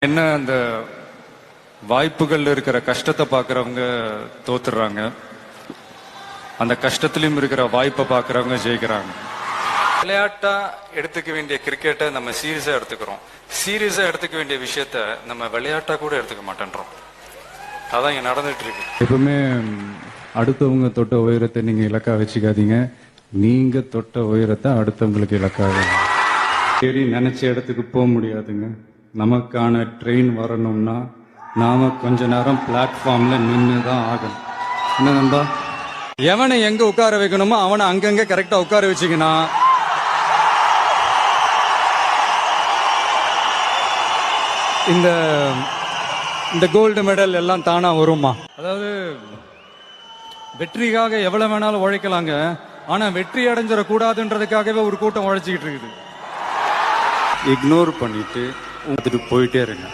என்ன அந்த வாய்ப்புகள் இருக்கிற கஷ்டத்தை பார்க்கறவங்க தோத்துறாங்க, அந்த கஷ்டத்திலும் இருக்கிற வாய்ப்பை பார்க்கறவங்க ஜெயிக்கிறாங்க. விளையாட்டா எடுத்துக்க வேண்டிய கிரிக்கெட்டை நம்ம சீரியஸா எடுத்துக்கிறோம். சீரியஸா எடுத்துக்க வேண்டிய விஷயத்த நம்ம விளையாட்டா கூட எடுத்துக்க மாட்டேன்றோம். அதான் இங்க நடந்துட்டு இருக்கு. எப்பவுமே அடுத்தவங்க தொட்ட உயரத்தை நீங்க இலக்கா வச்சுக்காதீங்க, நீங்க தொட்ட உயரத்தை அடுத்தவங்களுக்கு இலக்காக. சரி, நினைச்ச இடத்துக்கு போக முடியாதுங்க. நமக்கான ட்ரெயின் வரணும்னா நாம கொஞ்ச நேரம் பிளாட்ஃபார்ம்ல நின்று தான் ஆகணும். என்ன நண்பா, எவனை எங்க உட்கார வைக்கணுமோ அவனை அங்கங்க கரெக்டா உட்கார வச்சுக்கனா இந்த கோல்டு மெடல் எல்லாம் தானா வருமா? அதாவது வெற்றிக்காக எவ்வளவு வேணாலும் உழைக்கலாங்க, ஆனா வெற்றி அடைஞ்சிட கூடாதுன்றதுக்காகவே ஒரு கூட்டம் உழைச்சிக்கிட்டு இருக்குது. இக்னோர் பண்ணிட்டு போயிட்டே இருங்க.